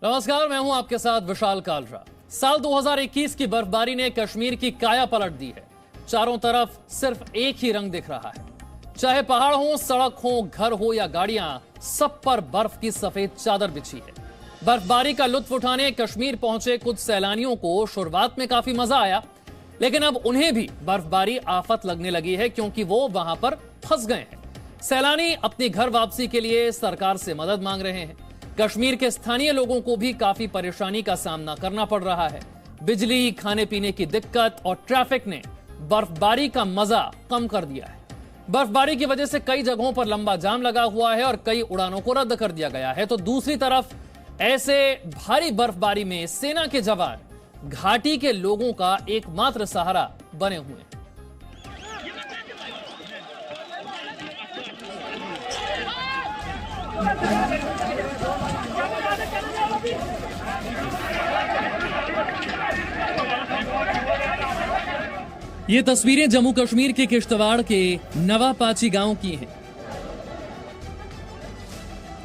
नमस्कार, मैं हूं आपके साथ विशाल कालरा। साल 2021 की बर्फबारी ने कश्मीर की काया पलट दी है। चारों तरफ सिर्फ एक ही रंग दिख रहा है। चाहे पहाड़ हो, सड़क हो, घर हो या गाड़ियां, सब पर बर्फ की सफेद चादर बिछी है। बर्फबारी का लुत्फ उठाने कश्मीर पहुंचे कुछ सैलानियों को शुरुआत में काफी मजा आया, लेकिन अब उन्हें भी बर्फबारी आफत लगने लगी है क्योंकि वो वहां पर फंस गए हैं। सैलानी अपनी घर वापसी के लिए सरकार से मदद मांग रहे हैं। कश्मीर के स्थानीय लोगों को भी काफी परेशानी का सामना करना पड़ रहा है। बिजली, खाने पीने की दिक्कत और ट्रैफिक ने बर्फबारी का मजा कम कर दिया है। बर्फबारी की वजह से कई जगहों पर लंबा जाम लगा हुआ है और कई उड़ानों को रद्द कर दिया गया है। तो दूसरी तरफ ऐसे भारी बर्फबारी में सेना के जवान घाटी के लोगों का एकमात्र सहारा बने हुए हैं। ये तस्वीरें जम्मू कश्मीर के किश्तवाड़ के नवापाची गांव की हैं,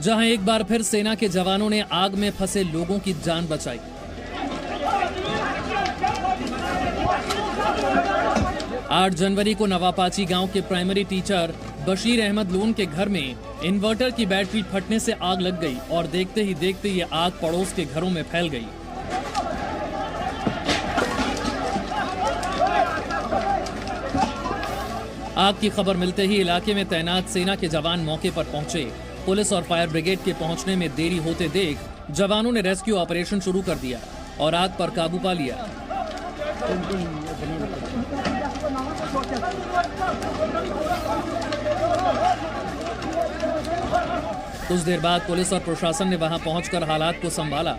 जहां एक बार फिर सेना के जवानों ने आग में फंसे लोगों की जान बचाई। आठ जनवरी को नवापाची गांव के प्राइमरी टीचर बशीर अहमद लोन के घर में इन्वर्टर की बैटरी फटने से आग लग गई और देखते ही देखते ये आग पड़ोस के घरों में फैल गई। आग की खबर मिलते ही इलाके में तैनात सेना के जवान मौके पर पहुंचे। पुलिस और फायर ब्रिगेड के पहुंचने में देरी होते देख जवानों ने रेस्क्यू ऑपरेशन शुरू कर दिया और आग पर काबू पा लिया। कुछ देर बाद पुलिस और प्रशासन ने वहां पहुंचकर हालात को संभाला।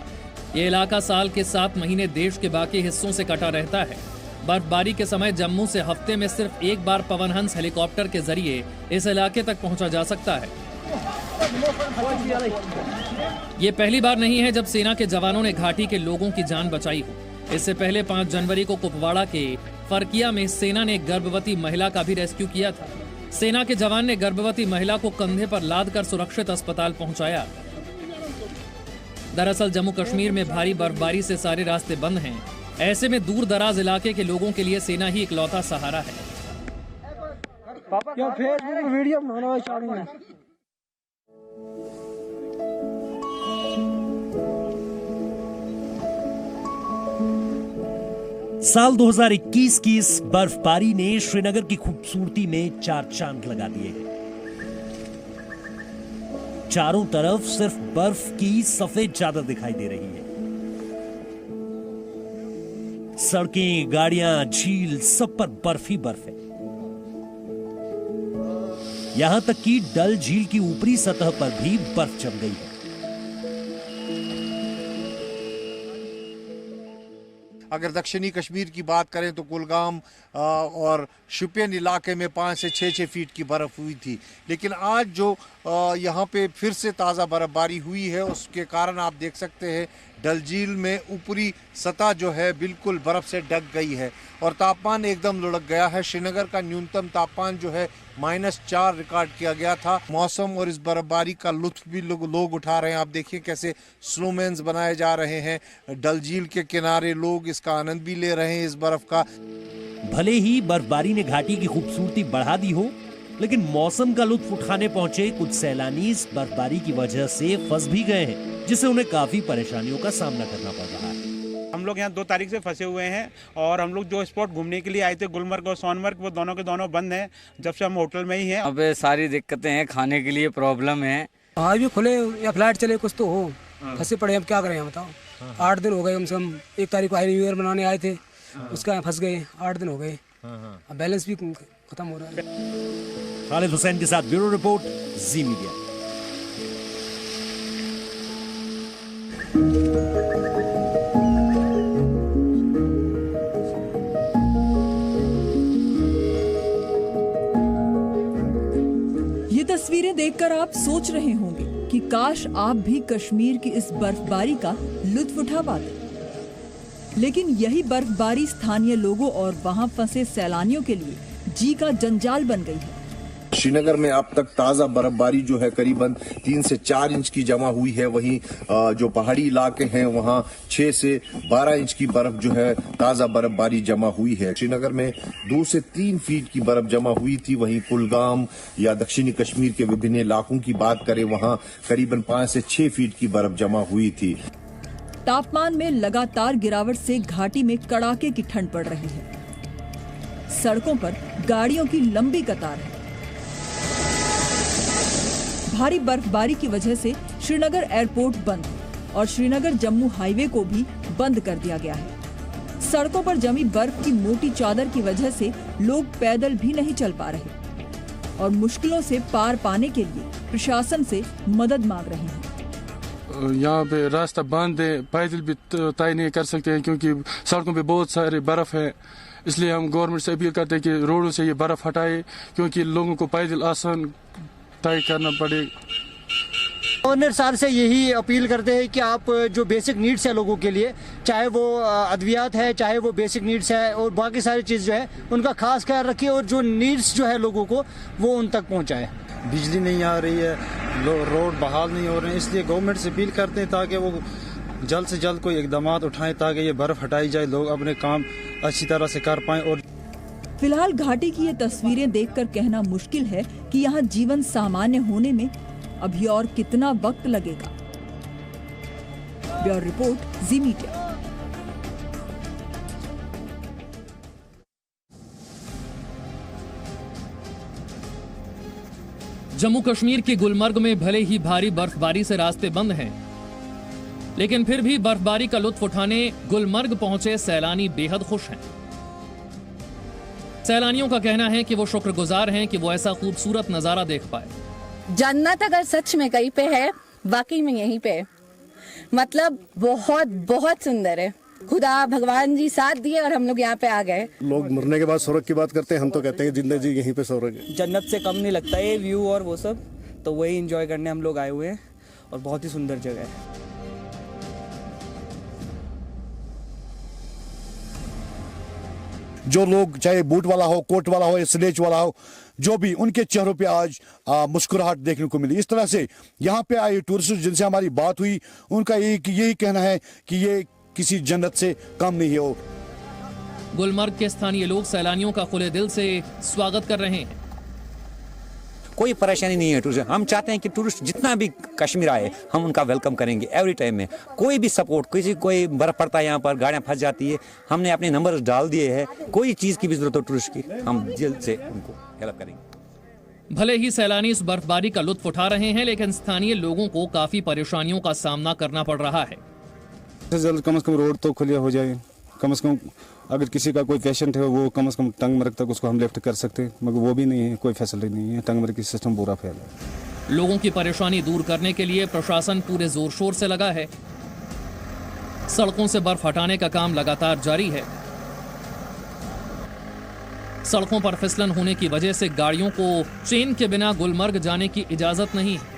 ये इलाका साल के 7 महीने देश के बाकी हिस्सों से कटा रहता है। बर्फबारी के समय जम्मू से हफ्ते में सिर्फ एक बार पवन हंस हेलीकॉप्टर के जरिए इस इलाके तक पहुंचा जा सकता है। ये पहली बार नहीं है जब सेना के जवानों ने घाटी के लोगों की जान बचाई हो। इससे पहले 5 जनवरी को कुपवाड़ा के फरकिया में सेना ने एक गर्भवती महिला का भी रेस्क्यू किया था। सेना के जवान ने गर्भवती महिला को कंधे पर लाद कर सुरक्षित अस्पताल पहुंचाया। दरअसल जम्मू कश्मीर में भारी बर्फबारी से सारे रास्ते बंद हैं। ऐसे में दूर दराज इलाके के लोगों के लिए सेना ही इकलौता सहारा है। वीडियो बनाना साल 2021 की इस बर्फबारी ने श्रीनगर की खूबसूरती में 4 चांद लगा दिए हैं। चारों तरफ सिर्फ बर्फ की सफेद चादर दिखाई दे रही है। सड़कें, गाड़ियां, झील, सब पर बर्फ ही बर्फ है। यहां तक कि डल झील की ऊपरी सतह पर भी बर्फ जम गई है। अगर दक्षिणी कश्मीर की बात करें तो कुलगाम और शुपियन इलाके में 5 से 6 फीट की बर्फ हुई थी, लेकिन आज जो यहाँ पे फिर से ताज़ा बर्फबारी हुई है उसके कारण आप देख सकते हैं डल झील में ऊपरी सतह जो है बिल्कुल बर्फ से ढक गई है और तापमान एकदम लुढ़क गया है। श्रीनगर का न्यूनतम तापमान जो है -4 रिकॉर्ड किया गया था। मौसम और इस बर्फबारी का लुत्फ भी लोग उठा रहे हैं। आप देखिए कैसे स्नोमैन्स बनाए जा रहे हैं। डल झील के किनारे लोग इसका आनंद भी ले रहे हैं इस बर्फ का। भले ही बर्फबारी ने घाटी की खूबसूरती बढ़ा दी हो, लेकिन मौसम का लुत्फ उठाने पहुंचे कुछ सैलानी इस बर्फबारी की वजह से फंस भी गए हैं, जिससे उन्हें काफी परेशानियों का सामना करना पड़ रहा है। हम लोग यहाँ 2 तारीख से फंसे हुए हैं और हम लोग जो स्पॉट घूमने के लिए आए थे गुलमर्ग और सोनमर्ग, वो दोनों के दोनों बंद हैं। जब से हम होटल में ही हैं। अब सारी दिक्कतें हैं, खाने के लिए प्रॉब्लम है। आज भी खुले या फ्लाइट चले कुछ तो हो, फंसे पड़े। अब क्या करें बताओ। 8 दिन हो गए कम से कम। 1 तारीख को न्यू ईयर मनाने आए थे, उसका फंस गए। 8 दिन हो गए। अब बैलेंस भी खत्म हो रहा है। खालिद हुसैन के साथ ब्यूरो रिपोर्ट, जी मीडिया। ये तस्वीरें देखकर आप सोच रहे होंगे कि काश आप भी कश्मीर की इस बर्फबारी का लुत्फ उठा पाते। लेकिन यही बर्फबारी स्थानीय लोगों और वहां फंसे सैलानियों के लिए जी का जंजाल बन गई है। श्रीनगर में अब तक ताज़ा बर्फबारी जो है करीबन 3 से 4 इंच की जमा हुई है। वहीं जो पहाड़ी इलाके हैं वहां 6 से 12 इंच की बर्फ जो है ताज़ा बर्फबारी जमा हुई है। श्रीनगर में 2 से 3 फीट की बर्फ जमा हुई थी। वहीं कुलगाम या दक्षिणी कश्मीर के विभिन्न इलाकों की बात करें वहां करीबन 5 से 6 फीट की बर्फ जमा हुई थी। तापमान में लगातार गिरावट से घाटी में कड़ाके की ठंड पड़ रही है। सड़कों पर गाड़ियों की लंबी कतार है। भारी बर्फबारी की वजह से श्रीनगर एयरपोर्ट बंद है और श्रीनगर जम्मू हाईवे को भी बंद कर दिया गया है। सड़कों पर जमी बर्फ की मोटी चादर की वजह से लोग पैदल भी नहीं चल पा रहे और मुश्किलों से पार पाने के लिए प्रशासन से मदद मांग रहे हैं। यहाँ पे रास्ता बंद है, पैदल भी तय नहीं कर सकते हैं क्योंकि सड़कों पे बहुत सारे बर्फ है। इसलिए हम गवर्नमेंट से अपील करते हैं कि रोडों से ये बर्फ हटाए क्योंकि लोगों को पैदल आसान तय करना पड़े। गवर्नर साहब से यही अपील करते हैं कि आप जो बेसिक नीड्स है लोगों के लिए, चाहे वो अद्वियात है, चाहे वो बेसिक नीड्स है और बाकी सारी चीज़ जो है उनका खास ख्याल रखिए और जो नीड्स जो है लोगों को वो उन तक पहुँचाए। बिजली नहीं आ रही है, रोड बहाल नहीं हो रहे हैं, इसलिए गवर्नमेंट से अपील करते हैं ताकि वो जल्द से जल्द कोई इकदाम उठाएं ताकि ये बर्फ हटाई जाए, लोग अपने काम अच्छी तरह से कर पाएं। और फिलहाल घाटी की ये तस्वीरें देखकर कहना मुश्किल है कि यहाँ जीवन सामान्य होने में अभी और कितना वक्त लगेगा। Bureau report, Zee media. Jammu Kashmir के गुलमर्ग में भले ही भारी बर्फबारी से रास्ते बंद हैं, लेकिन फिर भी बर्फबारी का लुत्फ उठाने गुलमर्ग पहुंचे सैलानी बेहद खुश हैं। सैलानियों का कहना है कि वो शुक्रगुजार हैं कि वो ऐसा खूबसूरत नजारा देख पाए। जन्नत अगर सच में कहीं पे है, वाकई में यहीं पे है। मतलब बहुत बहुत सुंदर है। खुदा भगवान जी साथ दिए और हम लोग यहाँ पे आ गए। लोग मरने के बाद स्वर्ग की बात करते हैं, हम तो कहते हैं जिंदगी यहीं पे स्वर्ग है। जन्नत से कम नहीं लगता ये व्यू और वो सब, तो वही एंजॉय करने हम लोग आए हुए हैं और बहुत ही सुंदर जगह है। जो लोग चाहे बूट वाला हो, कोट वाला हो या स्लेज वाला हो, जो भी उनके चेहरों पे आज मुस्कुराहट देखने को मिली। इस तरह से यहाँ पे आए टूरिस्ट जिनसे हमारी बात हुई, उनका यही कहना है कि ये किसी जन्नत से कम नहीं हो। गुलमर्ग के स्थानीय लोग सैलानियों का खुले दिल से स्वागत कर रहे हैं। कोई परेशानी नहीं है टूरिस्ट। हम चाहते हैं कि टूरिस्ट जितना भी कश्मीर आए हम उनका वेलकम करेंगे एवरी टाइम में। कोई भी सपोर्ट, कोई बर्फ पड़ता है यहाँ पर, गाड़ियाँ फंस जाती है, हमने अपने नंबर डाल दिए हैं। कोई चीज़ की भी जरूरत हो टूरिस्ट की, हम जल्द से उनको हेल्प करेंगे। भले ही सैलानी इस बर्फबारी का लुत्फ उठा रहे हैं, लेकिन स्थानीय लोगों को काफी परेशानियों का सामना करना पड़ रहा है। जल्द कम से कम रोड तो खुलिया हो जाए। कम से कम अगर किसी का कोई पेशेंट है वो कम से कम टंगमर्ग तक उसको हम लिफ्ट कर सकते हैं, मगर वो भी नहीं है, कोई फैसिलिटी नहीं है। टंगमर्ग की सिस्टम पूरा फेल है। लोगों की परेशानी दूर करने के लिए प्रशासन पूरे जोर शोर से लगा है। सड़कों से बर्फ हटाने का काम लगातार जारी है। सड़कों पर फिसलन होने की वजह से गाड़ियों को चेन के बिना गुलमर्ग जाने की इजाजत नहीं है।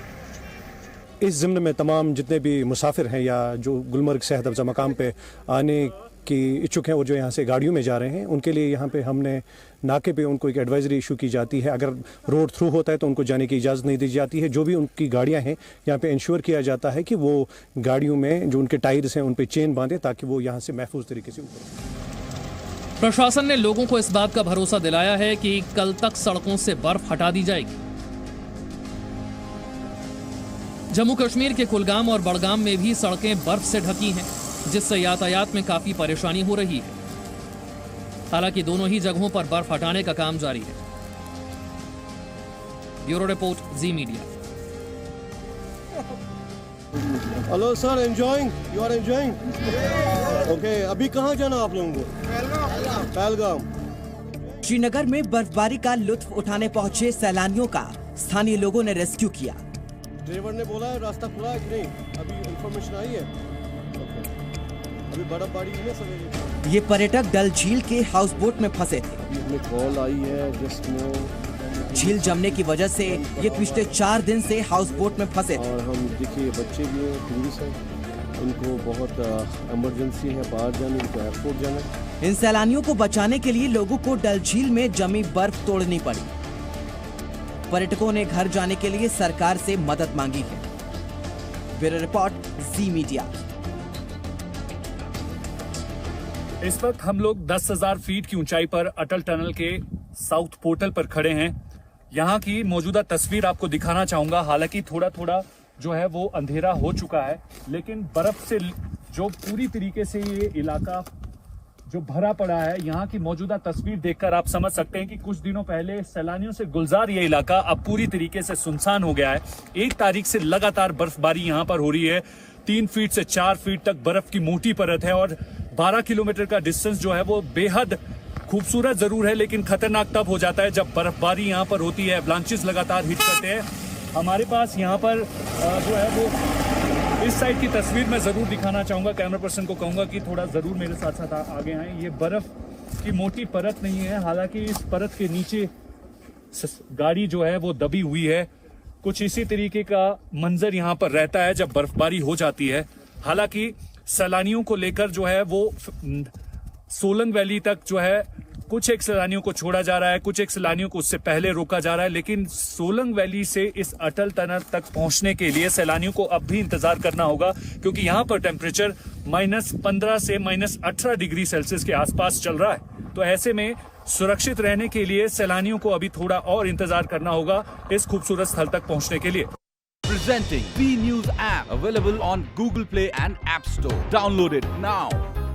इस ज़िम्न में तमाम जितने भी मुसाफिर हैं या जो गुलमर्ग सेहत अफ़ज़ा मकाम पे आने की इच्छुक हैं और जो यहाँ से गाड़ियों में जा रहे हैं, उनके लिए यहाँ पे हमने नाके पे उनको एक एडवाइजरी इशू की जाती है। अगर रोड थ्रू होता है तो उनको जाने की इजाज़त नहीं दी जाती है। जो भी उनकी गाड़ियाँ हैं यहाँ पे इंश्योर किया जाता है कि वो गाड़ियों में जो उनके टायर्स हैं उन पर चेन बांधे ताकि वो यहाँ से महफूज तरीके से ऊपर। प्रशासन ने लोगों को इस बात का भरोसा दिलाया है कि कल तक सड़कों से बर्फ हटा दी जाएगी। जम्मू कश्मीर के कुलगाम और बड़गाम में भी सड़कें बर्फ से ढकी हैं, जिससे यातायात में काफी परेशानी हो रही है। हालांकि दोनों ही जगहों पर बर्फ हटाने का काम जारी है। Bureau report, Zee media. Hello sir, enjoying? You are enjoying? Okay, अभी कहाँ जाना आप लोगों को? पहलगाम। श्रीनगर में बर्फबारी का लुत्फ उठाने पहुंचे सैलानियों का स्थानीय लोगों ने रेस्क्यू किया। ड्राइवर ने बोला है रास्ता खुला है कि नहीं, अभी इंफॉर्मेशन आई है। अभी बर्फबारी है सवेरे। ये पर्यटक डल झील के हाउस बोट में फंसे थे। अभी हमें कॉल आई है जस्ट नो। झील जमने की वजह से ये पिछले 4 दिन से हाउस बोट में फंसे थे। और हम देखिए बच्चे भी हैं, टूरिस्ट हैं, उनको बहुत इमरजेंसी है, बाहर जाने, उनको एयरपोर्ट जाना। इन सैलानियों को बचाने के लिए लोगों को डल झील में जमी बर्फ तोड़नी पड़ी। पर्यटकों ने घर जाने के लिए सरकार से मदद मांगी है। Bureau report, Zee media. इस वक्त हम लोग 10,000 फीट की ऊंचाई पर अटल टनल के साउथ पोर्टल पर खड़े हैं। यहाँ की मौजूदा तस्वीर आपको दिखाना चाहूंगा। हालांकि थोड़ा थोड़ा जो है वो अंधेरा हो चुका है, लेकिन बर्फ से जो पूरी तरीके से ये इलाका जो भरा पड़ा है, यहाँ की मौजूदा तस्वीर देखकर आप समझ सकते हैं कि कुछ दिनों पहले सैलानियों से गुलजार ये इलाका अब पूरी तरीके से सुनसान हो गया है। 1 तारीख से लगातार बर्फबारी यहाँ पर हो रही है। 3 फीट से 4 फीट तक बर्फ की मोटी परत है और 12 किलोमीटर का डिस्टेंस जो है वो बेहद खूबसूरत जरूर है, लेकिन खतरनाक तब हो जाता है जब बर्फबारी यहाँ पर होती है। एवलांचेस लगातार हिट करते हैं। हमारे पास यहाँ पर जो है वो इस साइड की तस्वीर मैं जरूर दिखाना चाहूंगा। कैमरा पर्सन को कहूंगा कि थोड़ा जरूर मेरे साथ साथ आगे आए। ये बर्फ की मोटी परत नहीं है, हालांकि इस परत के नीचे गाड़ी जो है वो दबी हुई है। कुछ इसी तरीके का मंजर यहाँ पर रहता है जब बर्फबारी हो जाती है। हालांकि सैलानियों को लेकर जो है वो सोलंग वैली तक जो है कुछ एक सैलानियों को छोड़ा जा रहा है, कुछ एक सैलानियों को उससे पहले रोका जा रहा है, लेकिन सोलंग वैली से इस अटल टनल तक पहुंचने के लिए सैलानियों को अब भी इंतजार करना होगा, क्योंकि यहाँ पर टेम्परेचर -15 से -18 डिग्री सेल्सियस के आसपास चल रहा है। तो ऐसे में सुरक्षित रहने के लिए सैलानियों को अभी थोड़ा और इंतजार करना होगा इस खूबसूरत स्थल तक पहुंचने के लिए। Presenting B News app, available on Google Play and App Store. Download it now.